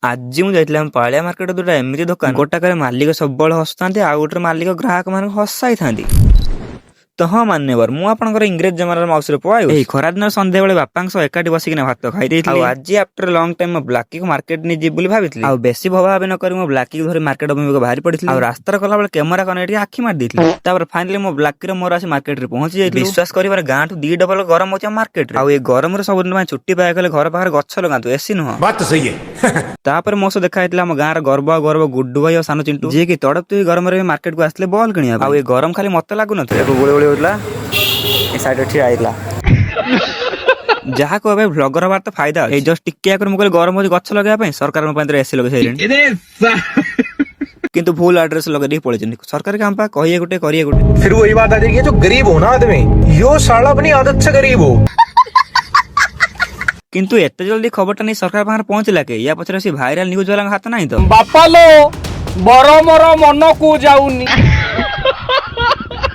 आज मुझे पालिया मार्केट दुटा एमती दुकान गोटाक मालिक सब हसुता आउ गोटे मालिक ग्राहक मान हसाई था। तो हाँ मान्यवर मु आपनकर इंग्रेज जमानार माउस रे पळायो खरा दिन संध्या बेले बापांक सह एकाठी बसिकिना भात खाई देइथिली। आज आफ्टर लॉन्ग टाइम मो ब्लाकी को मार्केट नि जी बुली भाबितली आ बेसी भवा न करी मो ब्लाकी धरि मार्केट अभिमुख बाहरी पड़ितली आ रास्ता कला बेले कैमरा कनेटी आखि मार देइथिली। तापर फाइनली मो ब्लाकी रे मोर आसी मार्केट रे पहुंची जाइथिली। विश्वास करिबार गांठू 2 डबल गरम होचा मार्केट रे आ ए गरम रे सब दिन छुट्टी पाए गले घर बाहर गच्छ लगांतु एसी न बात तो सही है। तापर मो से देखा हम गाँव गर्व गर्व गुड्डू भाई और सानो चिंटू जी की तड़प तु गरम रे मार्केट को आसले बॉल किनिया आ ए गरम खाली मते लागु न गोळे गोळे होतला साइड ठिया आइला जहा को अब ब्लॉगर बार तो फायदा ए जस्ट टिके कर मुकले गरम हो गच्छ लगे पई सरकार म पंद्र एसी लगे सैलेनी किंतु भूल एड्रेस लगे दी पड़े जनी सरकार काम पा कहिए गुटे करिए गुटे। फिर वही बात आ जाएगी जो गरीब हो ना आदमी यो साला अपनी आदत से गरीब हो। किंतु एते जल्दी खबरटा नहीं सरकार बाहर पहुंचला के या पछरे से वायरल न्यूज वाला हाथ नहीं तो बापा लो बरमर मन को जाउनी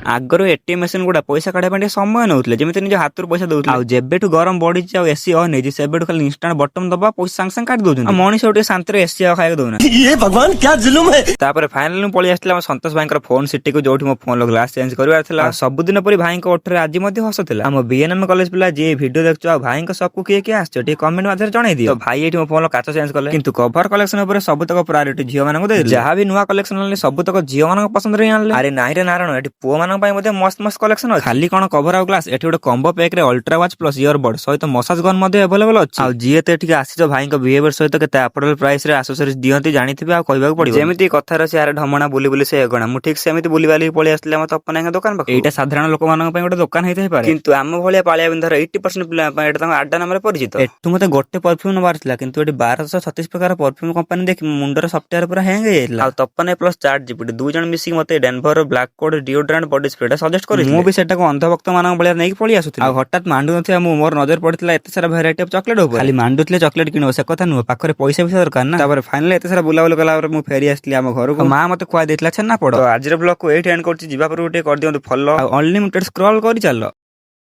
आगर एटीएम मशीन गुड़ा पैसा काढ़ा समय नौले जमी निज हाथ पैसा दौले आ जेबेठू गरम बढ़ी एसी ऑन है सेबेठू खाली इंस्टांट बटन दबा पैसा सांग सांग काट दउछन मनीष शांति एसी खाइक दउना ये भगवान क्या जुलुम है। तापर फाइनली पळी आस्ला संतोष भाई फोन सिटी को जोठी मो फोन ग्लास चेंज करवार थिला सब दिन परी भाई को ओठरे आज मध्ये हसथिला हम बीएनएम कॉलेज पिला जे वीडियो देखचो आ भाई को सबको किए किए आछो टी कमेंट माध्यम जणाई दियो। तो भाई एठी मो फोन काच चेंज करले किंतु कवर कलेक्शन ऊपर सब तक प्रायोरिटी झियो मानन को दे जहां भी नुवा कलेक्शन आनले सब तक झियो मानन पसंद रे आनले। अरे नाइ रे नारायण एठी पुओ मानन पई मध्ये मस्त मस्त कलेक्शन अछि खाली कोन कवर आउ ग्लास एठी गोटे कॉम्बो पैक रे अल्ट्रा वॉच प्लस ईयरबड सहित मसाज गन मध्ये अवेलेबल अछि आ जीए ते एठी आसी भाई को बिहेवियर सहित केते अफोर्डेबल प्राइस रे एक्सेसरीज दियंती जानिथिबे आ कहबा को पड़िबो जेमिति कथा रे यार ढमणा बुली बुली से गणा मु ठीक सेमिति बुली वाली पळी आसले मत अपन दुकान पाख एटा साधारण लोक मानन पई गोटे दुकान हेते पारे किंतु आम भलिया पाळिया बिंधर 80% पिला पई एटा तंग आडा नाम रे परिचित एठु मते गोटे परफ्यूम नबारथिला किंतु एटी 1236 प्रकार परफ्यूम कंपनी देखि मुंडर सॉफ्टवेयर पूरा हैंग हेला आ तपने प्लस चार्ट जीपीटी दु जण मिसी मते Denver black code deodorant body spray suggest करि मु भी सेटा को अंधभक्त मानन बलिया नै पळी आसुथिला आ हठात मांडु नथिया मु मोर नजर पड़िथिला एते सारा वैरायटी ऑफ चॉकलेट ऊपर खाली मांडुथिले चॉकलेट किनो से कथा नु पाखरे पैसा भी दरकार ना। तापर फाइनली एते सारा बुलाबुल कला मु फेरी आसली हम घर को मां मते खुआ देथिला छन्ना पड़ो। तो आज रे ब्लॉग को एठी एंड करछि जीवा पर उठे कर दियंतु फॉलो अनलिमिटेड स्क्रॉल करि चलो।